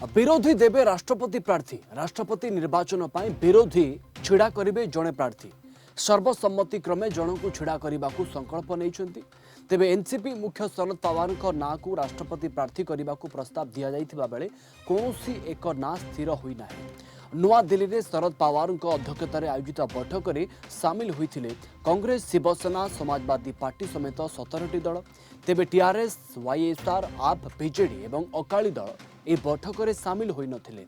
विरोधी देवे राष्ट्रपति प्रार्थी राष्ट्रपति निर्वाचन पर विरोधी छिड़ा करेंगे जड़े प्रार्थी सर्वसम्मति क्रमे जन को छिड़ा करने को संकल्प नहीं तेबे एनसीपी मुख्य शरद पवार ना को राष्ट्रपति प्रार्थी करने को प्रस्ताव दि जाइथिबा बेले कौनसी एक ना स्थिर होना नुआ दिल्ली में शरद पवार अध्यक्षतार आयोजित बैठक में सामिल होते कांग्रेस शिवसेना समाजवादी पार्टी समेत 17टी दल तेबे टीआरएस वाईएसआर आप बीजेडी और अकाली दल ए बैठक में सामिल होई नथिले।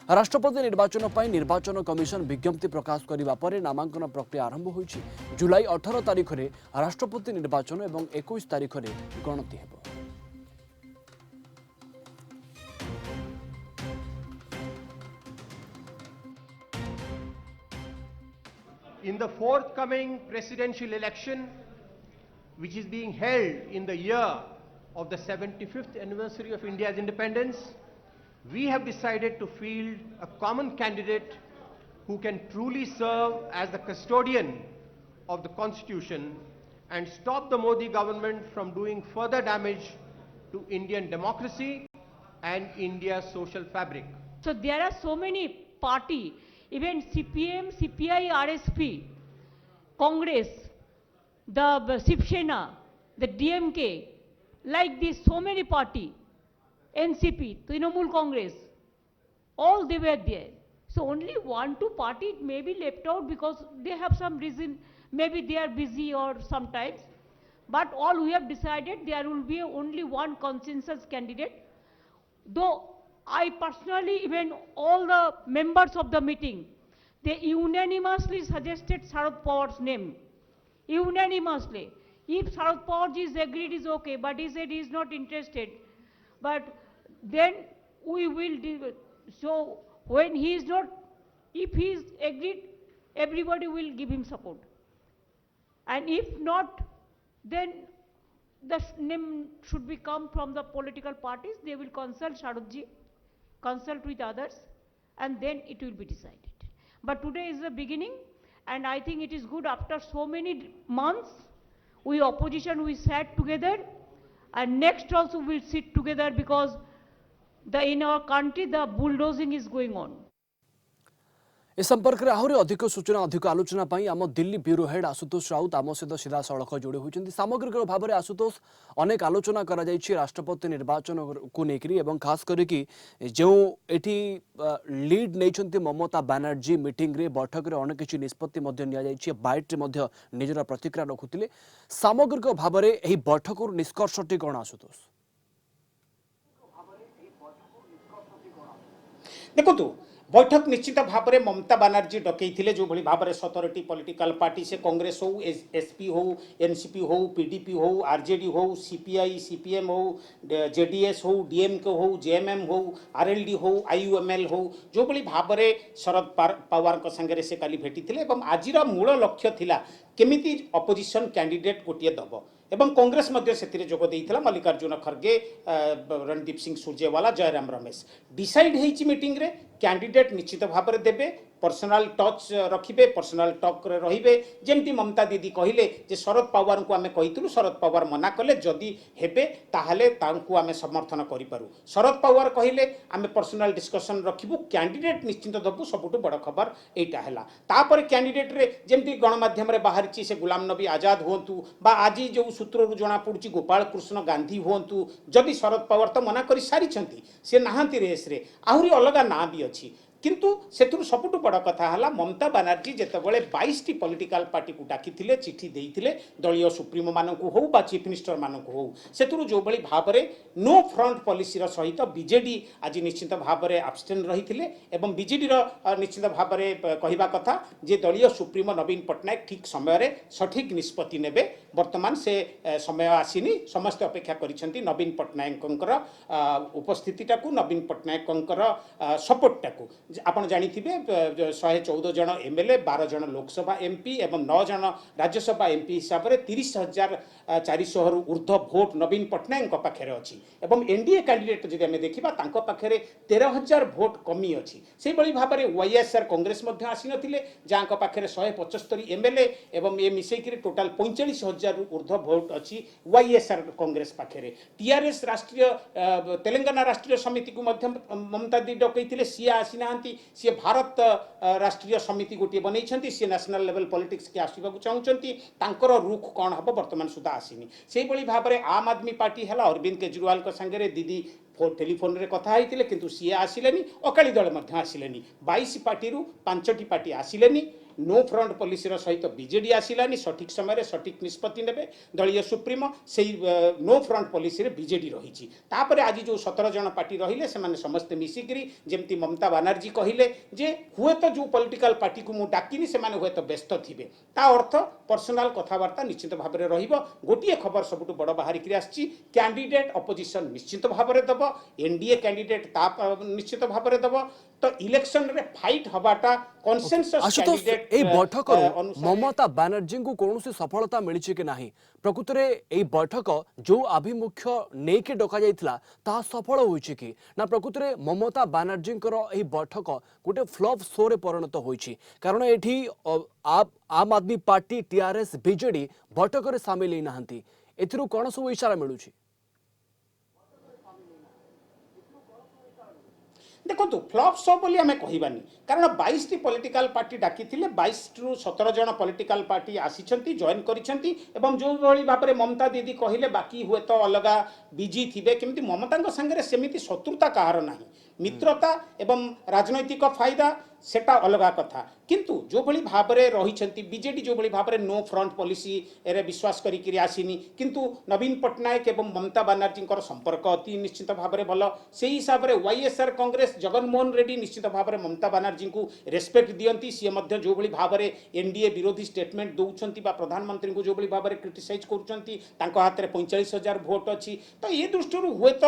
राष्ट्रपति निर्वाचन पर निर्वाचन कमिशन विज्ञप्ति प्रकाश करने पर नामांकन प्रक्रिया आरंभ होईछि। जुलाई 18 तारिख में राष्ट्रपति निर्वाचन और 21 तारिख में गणति हेबो। In the forthcoming presidential election, which is being held in the year of the 75th anniversary of India's independence, we have decided to field a common candidate who can truly serve as the custodian of the Constitution and stop the Modi government from doing further damage to Indian democracy and India's social fabric. So there are so many parties, even CPM, CPI, RSP, Congress, the Shiv Sena, the DMK, like this, so many parties, NCP, Trinamool Congress, all they were there. So only 1-2 parties may be left out because they have some reason, maybe they are busy or sometimes. But all we have decided there will be only one consensus candidate. Though I personally, even all the members of the meeting, they unanimously suggested Sharad Pawar's name. Unanimously. If Sharad Pawar is agreed, is okay, but he said he is not interested. But then we will do. So when he is not, if he is agreed, everybody will give him support. And if not, then the name should be come from the political parties. They will consult Sharadji, consult with others, and then it will be decided. But today is the beginning, and I think it is good after so many months, we opposition, we sat together, and next also we'll sit together because in our country, the bulldozing is going on. इस संपर्क में आहरी अधिक सूचना अधिक आलोचना आम Delhi bureau head Ashutosh Raut आम सहित सीधा सड़क जोड़ी होती सामग्रिक भाव में आशुतोष अनेक आलोचना करा राष्ट्रपति निर्वाचन को लेकर खास करके जो एटी लीड नहीं ममता बनर्जी मीटिंग रे बैठक में अनेक किसी निष्पत्ति बैट निजर प्रतिक्रिया रखुते सामग्रिक भाव में यह बैठक निष्कर्षटी कौन आशुतोष देखो बैठक निश्चित भाव में ममता बनर्जी डकई जो भाव में 17टी पॉलिटिकल पार्टी से कांग्रेस हो एसपी हो एनसीपी हो पीडीपी हो आरजेडी हो सीपीआई सीपीएम हो जेडीएस हो डीएमके हो जेएमएम हो आरएलडी हो आईयूएमएल हो जो भाव में शरद पवार संगे से काली भेटी आज मूल लक्ष्य थिला केमिति अपोजिशन कैंडिडेट गोटे दब एवं कांग्रेस से जोग देइथिला मल्लिकार्जुन खड़गे रणदीप सिंह सुरजेवाला जयराम रमेश डिसाइड होईची मीटिंग रे कैंडिडेट निश्चित भाव में देबे पर्सनल टच रखिबे पर्सनल टक रे जमती ममता दीदी कहले जे शरद पवार को आमे कहितलु शरद पवार मना कले जदि हेबे ताहाले तांकु आमे समर्थन करि पारू शरद पवार कहले आमे पर्सनल डिस्कशन रखिबु कैंडिडेट निश्चित दबु सबुटु बड़ खबर एटा हैला तापर कैंडिडेट रे जमती गणमाध्यम रे बाहरची से गुलाम नबी आजाद होंतु बा आजी जो सूत्ररु जना पड़ुची गोपाल कृष्ण गांधी होंतु जदि शरद पवार तो मना करि सारिछंती से नाहांती रेस रे आहुरी अलगा ना भी अछि किंतु सेतुर सबुठु बड़ कथा हला ममता बनर्जी जेतेबेले 22टी पॉलिटिकल पार्टी को डाकिथिले चिठी देइथिले दलीय सुप्रीमो मानकु हो बा चीफ मिनिस्टर मानकु हो सेतुर जो बळी भाव रे नो फ्रंट पॉलिसी रो सहित बीजेडी आज निश्चित भाव रे एब्सटेन रहिथिले एवं बीजेडी रो निश्चित भाव रे कहिबा कथा जे दलीय सुप्रीमो नवीन पटनायक ठीक समय रे सठिक निष्पत्ति नेबे वर्तमान से समय आसीनी समस्त अपेक्षा करिसेंती नवीन पटनायकंकर उपस्थितिटा को नवीन पटनायकंकर सपोर्टटा को ଆପଣ ଜାଣିଥିବେ 114 ଜଣ MLA 12 ଜଣ ଲୋକସଭା MP ଏବଂ 9 ଜଣ राज्यसभा MP हिसाब से 30,400 रु ऊर्ध्व भोट नवीन पट्टनायक पाखे अच्छी एवं एनडीए कैंडिडेट जब आम देखा पाखे 13,000 भोट कमी अच्छी से भाव में YSR कांग्रेस आसी नथिले जहाँ पाखे 175 MLA एवं ये मिसेक टोटाल 45,000 रु ऊर्ध्व भोट अच्छी YSR कांग्रेस पाखे TRS राष्ट्रीय तेलंगाना राष्ट्रीय समिति को ममता दी डकई सी आसी ना सी भारत राष्ट्रीय समिति गोटे बनई सी नेशनल लेवल पॉलिटिक्स के आसवा चाहूँगी रुख कौन हम बर्तमान सुधा आसीनी से भाव में आम आदमी पार्टी है अरविंद केजरीवाल सांगे दीदी टेलीफोन रे कथा होते किंतु सी आसिलेनी अकाली दल आसिले 22 पार्टी 5टी पार्टी आसिलेनी नो फ्रंट पॉलिसी सहित बीजेडी आसिलानी सठिक समय सठिक निष्पत्ति नेबे दलीय सुप्रीमो से नो फ्रंट पॉलिसी रे बीजेडी रही तापर आज जो 17 जन पार्टी रहिले से माने समस्त मिसिकरी जेमती ममता बनर्जी कहिले जे हुए तो जो पॉलिटिकल पार्टी को मु डाकिनी से माने हुए तो व्यस्त थिबे ता अर्थ पर्सनल कथावार्ता निश्चित भाव में रहिबो गोटिए खबर सबुठ बड़ बाहर करी आछि कैंडिडेट अपोजिशन निश्चित भाव में दब एनडीए कैंडिडेट ता निश्चित भाव में दब तो इलेक्शन रे फाइट हबाटा कंसेंसस आशुतोष कैंडिडेट এই বৈঠকରୁ মমতা ବାନାର୍ଜୀଙ୍କୁ କୌଣସି ସଫଳତା ମିଳିଛି କି ନାହିଁ ପ୍ରକୃତରେ এই ବୈଠକ ଯୋଉ ଆଭିମୁଖ୍ୟ ନେଇକି ଡକାଯାଇଥିଲା ତାହା ସଫଳ ହୋଇଛି କି ନା ପ୍ରକୃତରେ ମମତା ବାନାର୍ଜୀଙ୍କର ଏହି ବୈଠକ ଗୋଟେ ଫ୍ଲପ୍ ଶୋରେ ପରିଣତ ହୋଇଛି କାରଣ ଏଠି आम आदमी पार्टी TRS बीजेडी बୈଠକରେ ସାମିଲ ହୋଇନାହାନ୍ତି ଏଥିରୁ କ'ଣ ସବୁ ଇଶାରା ମିଳୁଛି देखो फ्लॉप शो बोली आम कहबानी कारण 22 टी पॉलिटिकल पार्टी डाकी 22 रु 17 जन पॉलिटिकल पार्टी आसी जॉइन करिसेंती एवं जो भली भाव में ममता दीदी कहले बाकी हुए तो अलग बिजी थिबे केमती ममता संगे सेमिति शत्रुता कहार नाही मित्रता एवं राजनैतिक फायदा सेटा अलग कथा किंतु जो भली भाव में रही बीजेडी जो भली भाव में नो फ्रंट पॉलिसी रे विश्वास करी आसीनी किंतु नवीन पट्टनायक एवं ममता बनर्जी संपर्क अति निश्चित भाव में भल से हिसाब से YSR कांग्रेस जगनमोहन रेड्डी निश्चित भाव में ममता बनर्जी को रेस्पेक्ट दियंती सी मध्य जो भली भाव में एनडीए विरोधी स्टेटमेंट दौरान प्रधानमंत्री को जो भली भाव में क्रिटिसाइज कर हाथ में 45,000 भोट अच्छी तो ये दृष्टि हुए तो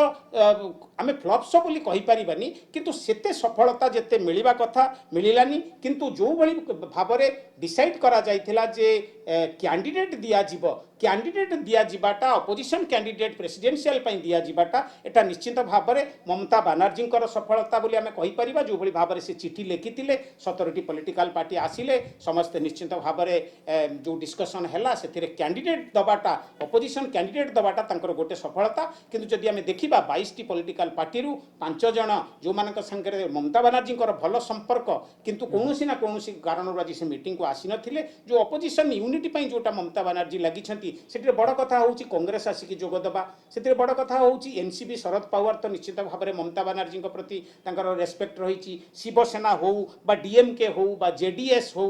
आम फ्लॉप शो बोली कहि परिबानी किंतु सेते सफलता जेते मिलिबा कथा मिलिलानी किंतु जो भली भाव में डिसाइड करा जाइथिला जे कैंडिडेट दिया जीवो कैंडिडेट दिया जिबाटा अपोजिशन कैंडिडेट प्रेसिडेंशियल पई दिया जिबाटा एटा निश्चित भाव में ममता बनर्जी सफलता बोली आमे कहि परिबा जो भली भाव में से चिठी लिखिथिले 17टी पॉलिटिकल पार्टी आसिले समस्त निश्चित भाव में जो डिस्कशन हैला सेथिरे कैंडिडेट दबाटा अपोजिशन कैंडिडेट दबाटा तांकर गोटे सफलता किंतु जदि आमे देखिबा 22टी पॉलिटिकल पार्टी रु 5 जन जो मानक संगे ममता बनर्जी भल संपर्क किंतु कौनसी ना कौनसी कारण आज से मीटिंग को आसी नथिले जो अपोजिशन यूनिटी पई जोटा ममता बनर्जी लगी से बड़ कथा हूँ कांग्रेस आसिक जोगदबा से बड़ कथा हूँ एनसीपी शरद पवार तो निश्चित भाव में ममता बनर्जी प्रति रेस्पेक्ट रही शिवसेना हो डीएमके हो जेडीएस हो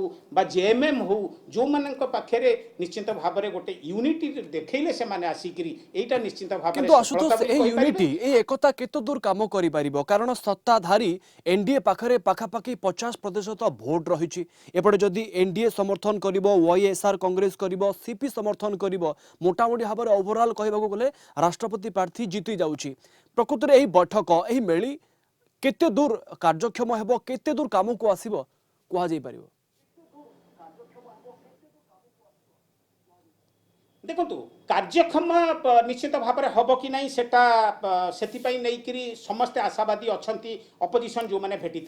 जेएमएम हो जो मान पाखे निश्चित भाव में गोटे यूनिटी देखले से माने आसिकी एटा निश्चित भाव किंतु आशुतोष ए यूनिटी ए एकता केतो दूर काम करि परिबो कारण सत्ताधारी एनडीए पाखरे पाखापाखि 50% भोट रही एपटे जदि एनडीए समर्थन करिबो YSR कांग्रेस करिबो सीपी समर्थन करिबो मोटामोटी भाव में ओवरऑल कहबाको गले राष्ट्रपति प्रार्थी जीति जाउची प्रकृति एही बैठक एही मेली केते दूर कार्यक्षम हेबो केते दूर काम को आसीबो कुहा जाई परिबो देखो कार्यक्षम निश्चित भाव में हम कि नहीं सेटा से समस्ते आशावादी अच्छा अपोजिशन जो मैंने भेटी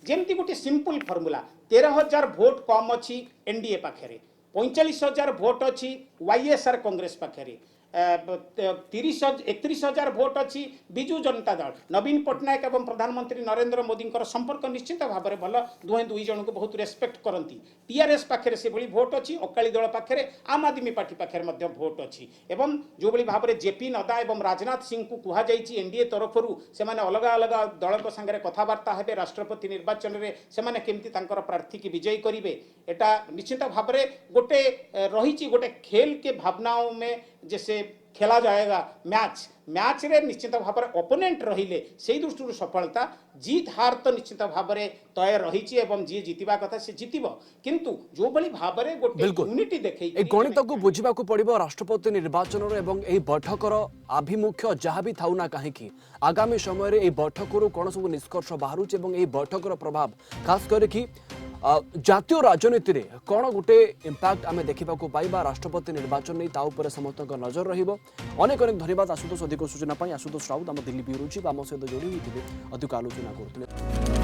जमती गोटे सिंपल फर्मूला 13,000 भोट कम अच्छी एनडीए पाखे 45,000 भोट अच्छी YSR कांग्रेस पाखे 31,000 भोट अच्छी विजु जनता दल नवीन पट्टनायक एवं प्रधानमंत्री नरेंद्र मोदी संपर्क निश्चित भाव में भल दुई जन को बहुत रेस्पेक्ट करती TRS पाखे से भली भोट अच्छी अकाली दल पाखे आम आदमी पार्टी पाखे भोट अच्छी एवं जो भली भाव में JP नड्डा एवं राजनाथ सिंह को कहुई एनडीए तरफ से अलग अलग दल सागर कथबार्ता हे राष्ट्रपति निर्वाचन में से केमती प्रार्थी की विजयी करेंगे एटा निश्चित भाव में गोटे रही गोटे खेल के भावनाओं में जैसे खेला जाएगा मैच मैच रे निश्चित भाव में ओपोनेंट रहिले से दृष्टि सफलता जीत हार तो निश्चित भाव में तय रही जी जीतवा कथा से जीतब किंतु जो भली भाव में गोटे बिल्कुल। यूनिटी देखे ए गणित को बुझा पड़ो राष्ट्रपति निर्वाचन एवं यह बैठकर आभिमुख्य जहाँ भी थाउ ना कहीं आगामी समय रे बैठक कौन सब निष्कर्ष बाहर यह बैठकर प्रभाव खास करके जातीय राजनीति रे कौन गोटे इंपैक्ट आम देखा पाइबा राष्ट्रपति निर्वाचन नहीं ताऊपर समस्त नजर रहिबो। अनेक अनेक धन्यवाद आशुतोष अधिक सूचना आशुतोष राउत आम दिल्ली ब्यूरो चीफ आम सहित जोड़ी होते अधिक आलोचना करते।